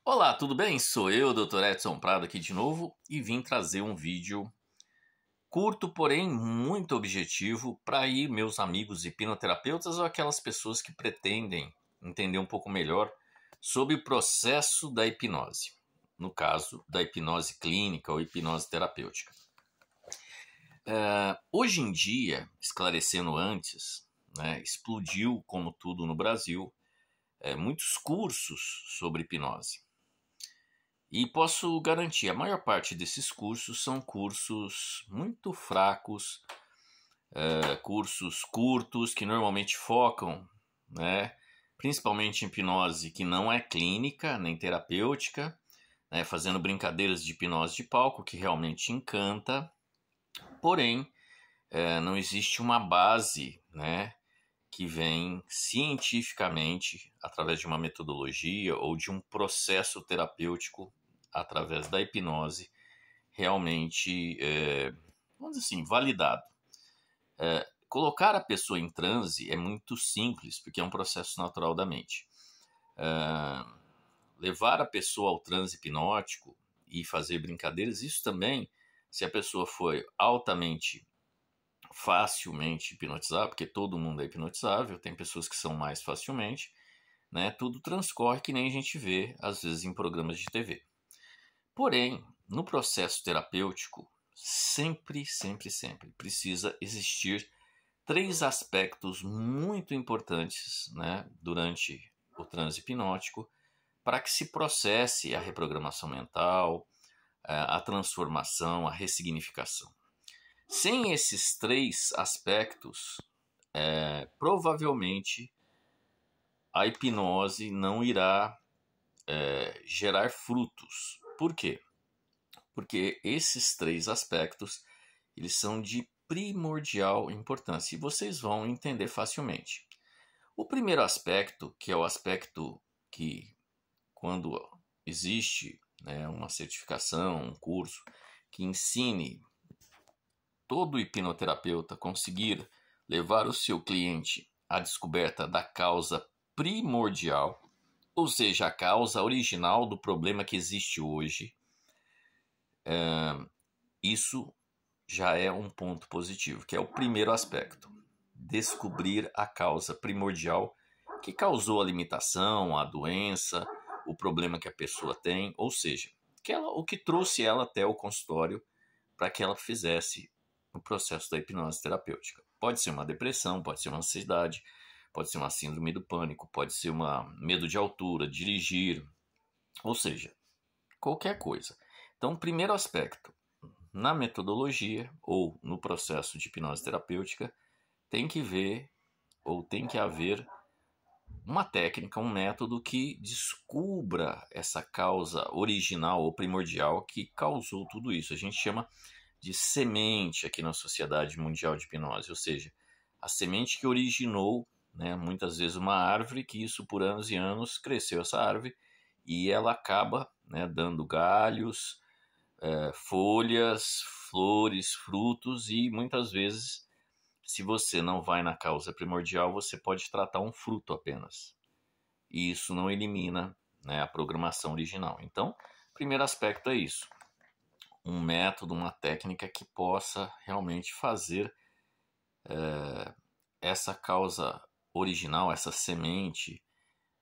Olá, tudo bem? Sou eu, Dr. Edson Prado aqui de novo e vim trazer um vídeo curto, porém muito objetivo para aí meus amigos hipnoterapeutas ou aquelas pessoas que pretendem entender um pouco melhor sobre o processo da hipnose, no caso da hipnose clínica ou hipnose terapêutica. Hoje em dia, esclarecendo antes, né, explodiu, como tudo no Brasil, muitos cursos sobre hipnose. E posso garantir, a maior parte desses cursos são cursos muito fracos, cursos curtos que normalmente focam, né, principalmente em hipnose que não é clínica nem terapêutica, né, fazendo brincadeiras de hipnose de palco que realmente encanta, porém não existe uma base, né, que vem cientificamente através de uma metodologia ou de um processo terapêutico através da hipnose realmente, vamos dizer assim, validado. Colocar a pessoa em transe é muito simples, porque é um processo natural da mente. Levar a pessoa ao transe hipnótico e fazer brincadeiras, isso também, se a pessoa for altamente, facilmente hipnotizável, porque todo mundo é hipnotizável, tem pessoas que são mais facilmente, né? Tudo transcorre que nem a gente vê, às vezes, em programas de TV. Porém, no processo terapêutico, sempre precisa existir três aspectos muito importantes, né, durante o transe hipnótico para que se processe a reprogramação mental, a transformação, a ressignificação. Sem esses três aspectos, provavelmente a hipnose não irá gerar frutos. Por quê? Porque esses três aspectos eles são de primordial importância e vocês vão entender facilmente. O primeiro aspecto, que é o aspecto que, quando existe, né, uma certificação, um curso que ensine todo hipnoterapeuta conseguir levar o seu cliente à descoberta da causa primordial, ou seja, a causa original do problema que existe hoje, isso já é um ponto positivo, que é o primeiro aspecto. Descobrir a causa primordial que causou a limitação, a doença, o problema que a pessoa tem, ou seja, o que trouxe ela até o consultório para que ela fizesse o processo da hipnose terapêutica. Pode ser uma depressão, pode ser uma ansiedade, pode ser uma síndrome do pânico, pode ser um medo de altura, dirigir, ou seja, qualquer coisa. Então, primeiro aspecto, na metodologia ou no processo de hipnose terapêutica, tem que ver ou tem que haver uma técnica, um método que descubra essa causa original ou primordial que causou tudo isso. A gente chama de semente aqui na Sociedade Mundial de Hipnose, ou seja, a semente que originou, né, muitas vezes uma árvore, que isso por anos e anos cresceu essa árvore e ela acaba, né, dando galhos, folhas, flores, frutos e muitas vezes, se você não vai na causa primordial, você pode tratar um fruto apenas. E isso não elimina, né, a programação original. Então, primeiro aspecto é isso. Um método, uma técnica que possa realmente fazer essa causa original, essa semente,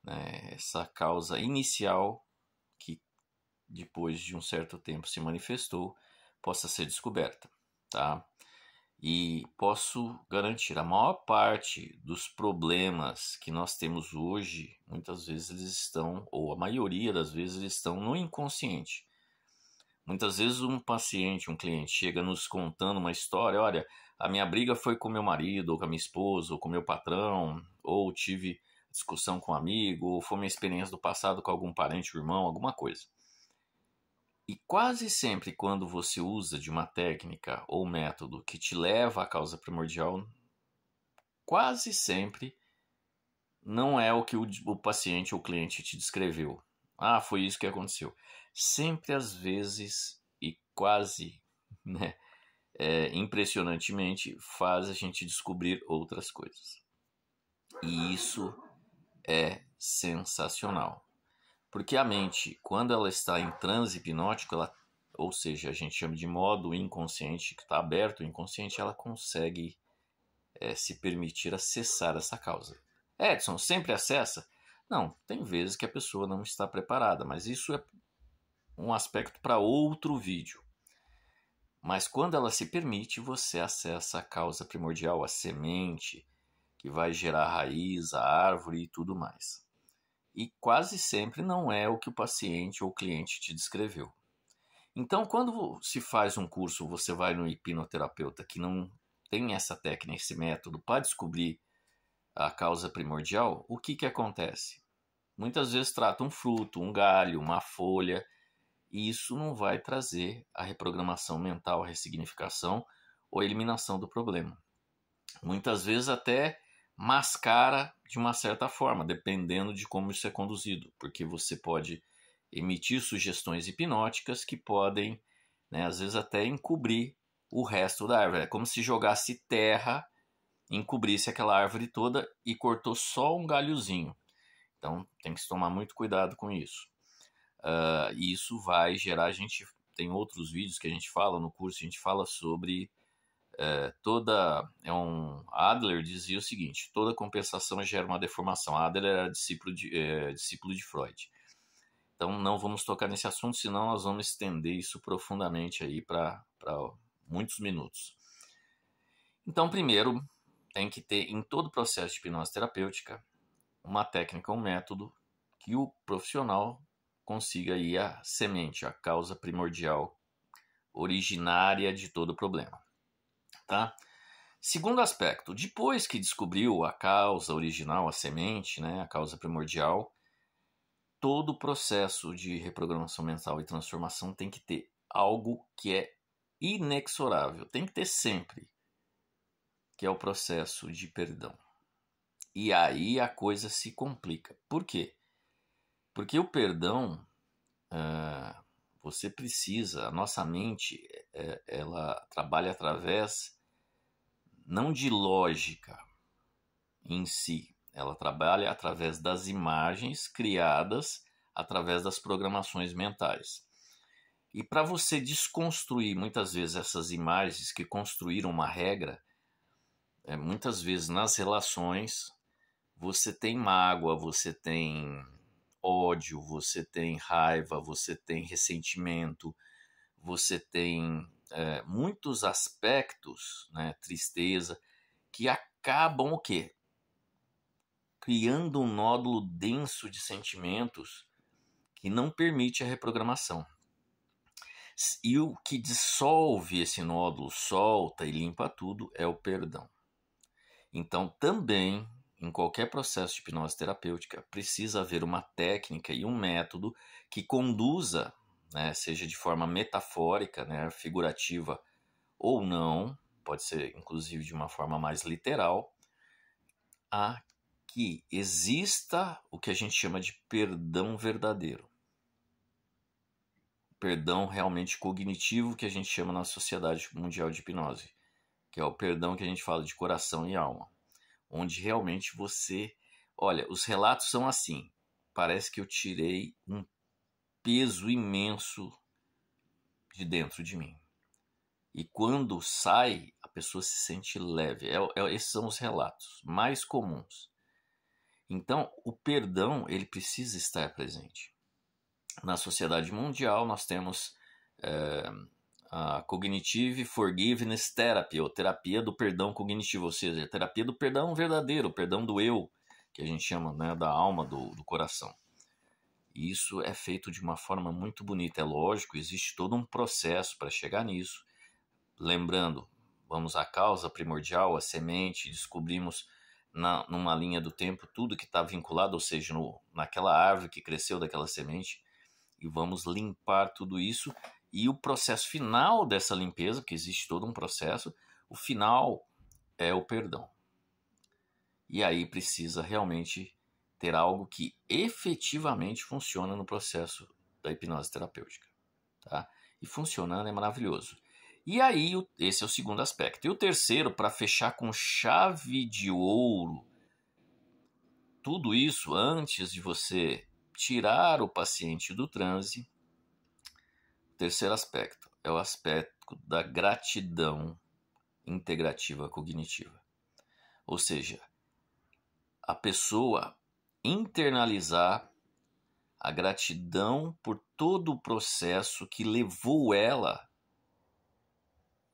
né, essa causa inicial que depois de um certo tempo se manifestou, possa ser descoberta, tá? E posso garantir, a maior parte dos problemas que nós temos hoje, muitas vezes eles estão, ou a maioria das vezes eles estão no inconsciente. Muitas vezes um paciente, um cliente chega nos contando uma história, olha, a minha briga foi com meu marido, ou com a minha esposa, ou com meu patrão, ou tive discussão com um amigo, ou foi uma experiência do passado com algum parente, irmão, alguma coisa. E quase sempre quando você usa de uma técnica ou método que te leva à causa primordial, quase sempre não é o que o paciente ou o cliente te descreveu. Ah, foi isso que aconteceu. Sempre, às vezes, e quase, né, impressionantemente, faz a gente descobrir outras coisas. E isso é sensacional. Porque a mente, quando ela está em transe hipnótico, ou seja, a gente chama de modo inconsciente, que está aberto o inconsciente, ela consegue se permitir acessar essa causa. Edson, sempre acessa? Não, tem vezes que a pessoa não está preparada, mas isso é um aspecto para outro vídeo. Mas quando ela se permite, você acessa a causa primordial, a semente, que vai gerar a raiz, a árvore e tudo mais. E quase sempre não é o que o paciente ou o cliente te descreveu. Então, quando se faz um curso, você vai no hipnoterapeuta que não tem essa técnica, esse método para descobrir a causa primordial, o que acontece? Muitas vezes trata um fruto, um galho, uma folha, e isso não vai trazer a reprogramação mental, a ressignificação ou a eliminação do problema. Muitas vezes até mascara de uma certa forma, dependendo de como isso é conduzido, porque você pode emitir sugestões hipnóticas que podem, né, às vezes até encobrir o resto da árvore. É como se jogasse terra, encobrisse aquela árvore toda e cortou só um galhozinho. Então tem que se tomar muito cuidado com isso. E isso vai gerar, a gente tem outros vídeos que a gente fala no curso, a gente fala sobre Adler dizia o seguinte: toda compensação gera uma deformação. Adler era discípulo de Freud. Então não vamos tocar nesse assunto, senão nós vamos estender isso profundamente aí para muitos minutos. Então, primeiro, tem que ter em todo o processo de hipnose terapêutica uma técnica, um método que o profissional consiga ir a semente, a causa primordial, originária de todo o problema. Tá? Segundo aspecto, depois que descobriu a causa original, a semente, né, a causa primordial, todo o processo de reprogramação mental e transformação tem que ter algo que é inexorável, tem que ter sempre, que é o processo de perdão. E aí a coisa se complica. Por quê? Porque o perdão, você precisa, a nossa mente, ela trabalha através não de lógica em si, ela trabalha através das imagens criadas através das programações mentais. E para você desconstruir muitas vezes essas imagens que construíram uma regra, muitas vezes nas relações você tem mágoa, você tem ódio, você tem raiva, você tem ressentimento, você tem muitos aspectos, né, tristeza, que acabam o quê? Criando um nódulo denso de sentimentos que não permite a reprogramação. E o que dissolve esse nódulo, solta e limpa tudo, é o perdão. Então, também, em qualquer processo de hipnose terapêutica, precisa haver uma técnica e um método que conduza, né, seja de forma metafórica, né, figurativa ou não, pode ser inclusive de uma forma mais literal, a que exista o que a gente chama de perdão verdadeiro. Perdão realmente cognitivo, que a gente chama na Sociedade Mundial de Hipnose, que é o perdão que a gente fala de coração e alma, onde realmente você... Olha, os relatos são assim, parece que eu tirei um peso imenso de dentro de mim. E quando sai, a pessoa se sente leve. Esses são os relatos mais comuns. Então, o perdão, ele precisa estar presente. Na sociedade mundial, nós temos a Cognitive Forgiveness Therapy, ou terapia do perdão cognitivo, ou seja, a terapia do perdão verdadeiro, o perdão do eu, que a gente chama, né, da alma, do coração. E isso é feito de uma forma muito bonita. É lógico, existe todo um processo para chegar nisso. Lembrando, vamos à causa primordial, a semente, descobrimos numa linha do tempo tudo que está vinculado, ou seja, naquela árvore que cresceu daquela semente, e vamos limpar tudo isso. E o processo final dessa limpeza, porque existe todo um processo, o final é o perdão. E aí precisa realmente ter algo que efetivamente funciona no processo da hipnose terapêutica. Tá? E funcionando é maravilhoso. E aí, esse é o segundo aspecto. E o terceiro, para fechar com chave de ouro, tudo isso antes de você tirar o paciente do transe. Terceiro aspecto é o aspecto da gratidão integrativa cognitiva. Ou seja, a pessoa internalizar a gratidão por todo o processo que levou ela,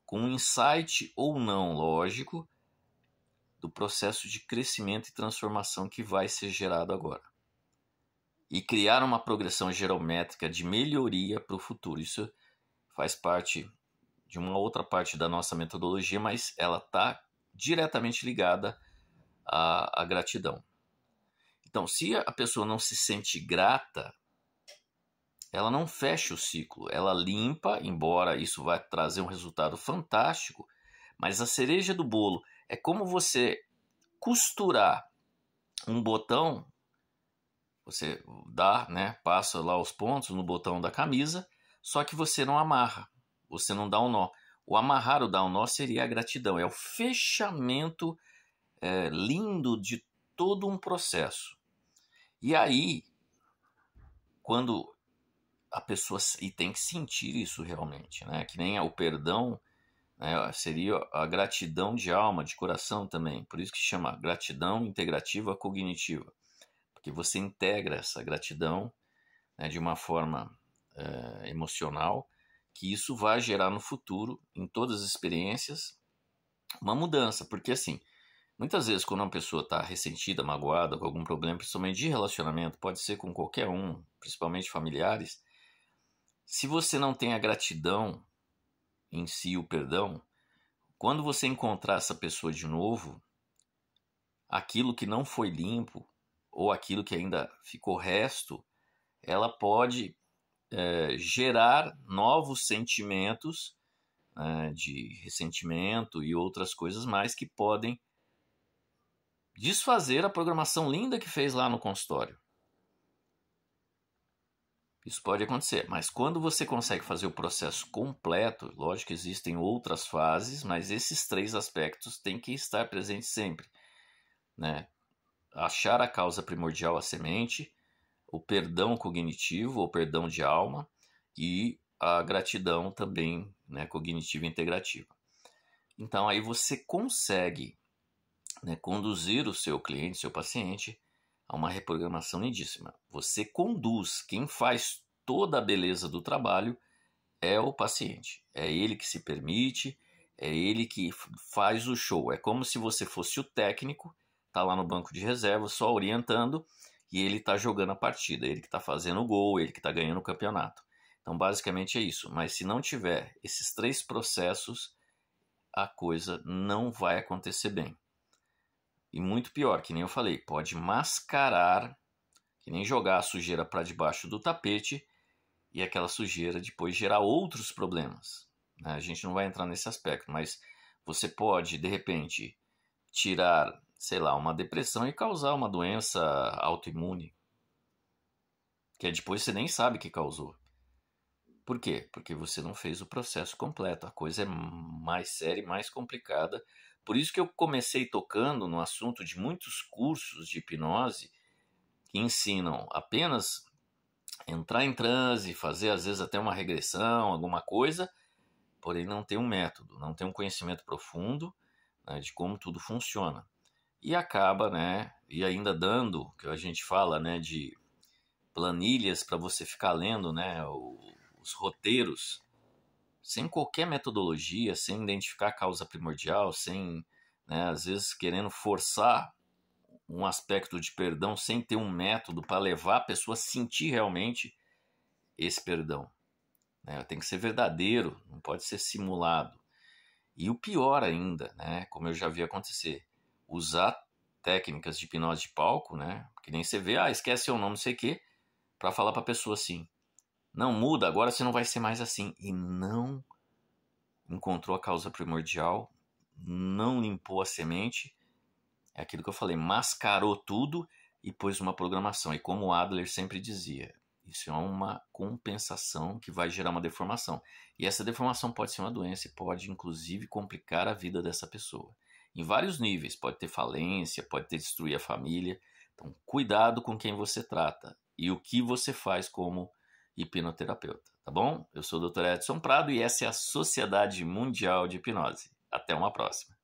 com um insight ou não lógico, do processo de crescimento e transformação que vai ser gerado agora. E criar uma progressão geométrica de melhoria para o futuro. Isso faz parte de uma outra parte da nossa metodologia, mas ela está diretamente ligada à gratidão. Então, se a pessoa não se sente grata, ela não fecha o ciclo, ela limpa, embora isso vai trazer um resultado fantástico, mas a cereja do bolo é como você costurar um botão. Você dá, né, passa lá os pontos no botão da camisa, só que você não amarra, você não dá um nó. O amarrar ou dar um nó seria a gratidão, é o fechamento lindo de todo um processo. E aí, quando a pessoa e tem que sentir isso realmente, né? Que nem o perdão, né, seria a gratidão de alma, de coração também. Por isso que chama gratidão integrativa cognitiva. Porque você integra essa gratidão, né, de uma forma emocional, que isso vai gerar no futuro, em todas as experiências, uma mudança. Porque assim, muitas vezes quando uma pessoa está ressentida, magoada, com algum problema, principalmente de relacionamento, pode ser com qualquer um, principalmente familiares, se você não tem a gratidão em si, o perdão, quando você encontrar essa pessoa de novo, aquilo que não foi limpo, ou aquilo que ainda ficou resto, ela pode gerar novos sentimentos de ressentimento e outras coisas mais que podem desfazer a programação linda que fez lá no consultório. Isso pode acontecer, mas quando você consegue fazer o processo completo, lógico que existem outras fases, mas esses 3 aspectos têm que estar presentes sempre, né? Achar a causa primordial, a semente, o perdão cognitivo ou perdão de alma e a gratidão também, né, cognitiva e integrativa. Então aí você consegue, né, conduzir o seu cliente, seu paciente, a uma reprogramação lindíssima. Você conduz, quem faz toda a beleza do trabalho é o paciente. É ele que se permite, é ele que faz o show. É como se você fosse o técnico, tá lá no banco de reserva, só orientando, e ele tá jogando a partida, ele que tá fazendo o gol, ele que tá ganhando o campeonato. Então, basicamente é isso. Mas se não tiver esses 3 processos, a coisa não vai acontecer bem. E muito pior, que nem eu falei, pode mascarar, que nem jogar a sujeira para debaixo do tapete e aquela sujeira depois gerar outros problemas. A gente não vai entrar nesse aspecto, mas você pode, de repente, tirar, sei lá, uma depressão e causar uma doença autoimune, que depois você nem sabe que causou. Por quê? Porque você não fez o processo completo. A coisa é mais séria e mais complicada. Por isso que eu comecei tocando no assunto de muitos cursos de hipnose que ensinam apenas entrar em transe, fazer às vezes até uma regressão, alguma coisa, porém não tem um método, não tem um conhecimento profundo, né, de como tudo funciona. E acaba, né, e ainda dando, que a gente fala, né, de planilhas para você ficar lendo, né, os roteiros, sem qualquer metodologia, sem identificar a causa primordial, sem, né, às vezes querendo forçar um aspecto de perdão sem ter um método para levar a pessoa a sentir realmente esse perdão. Né? Tem que ser verdadeiro, não pode ser simulado. E o pior ainda, né, como eu já vi acontecer, usar técnicas de hipnose de palco, né, que nem você vê, esquece seu nome, não sei o quê, para falar para a pessoa assim, não muda, agora você não vai ser mais assim. E não encontrou a causa primordial, não limpou a semente. É aquilo que eu falei, mascarou tudo e pôs uma programação. E como o Adler sempre dizia, isso é uma compensação que vai gerar uma deformação. E essa deformação pode ser uma doença e pode, inclusive, complicar a vida dessa pessoa. Em vários níveis, pode ter falência, pode ter destruir a família. Então, cuidado com quem você trata. e o que você faz como hipnoterapeuta, tá bom? Eu sou o Dr. Edson Prado e essa é a Sociedade Mundial de Hipnose. Até uma próxima.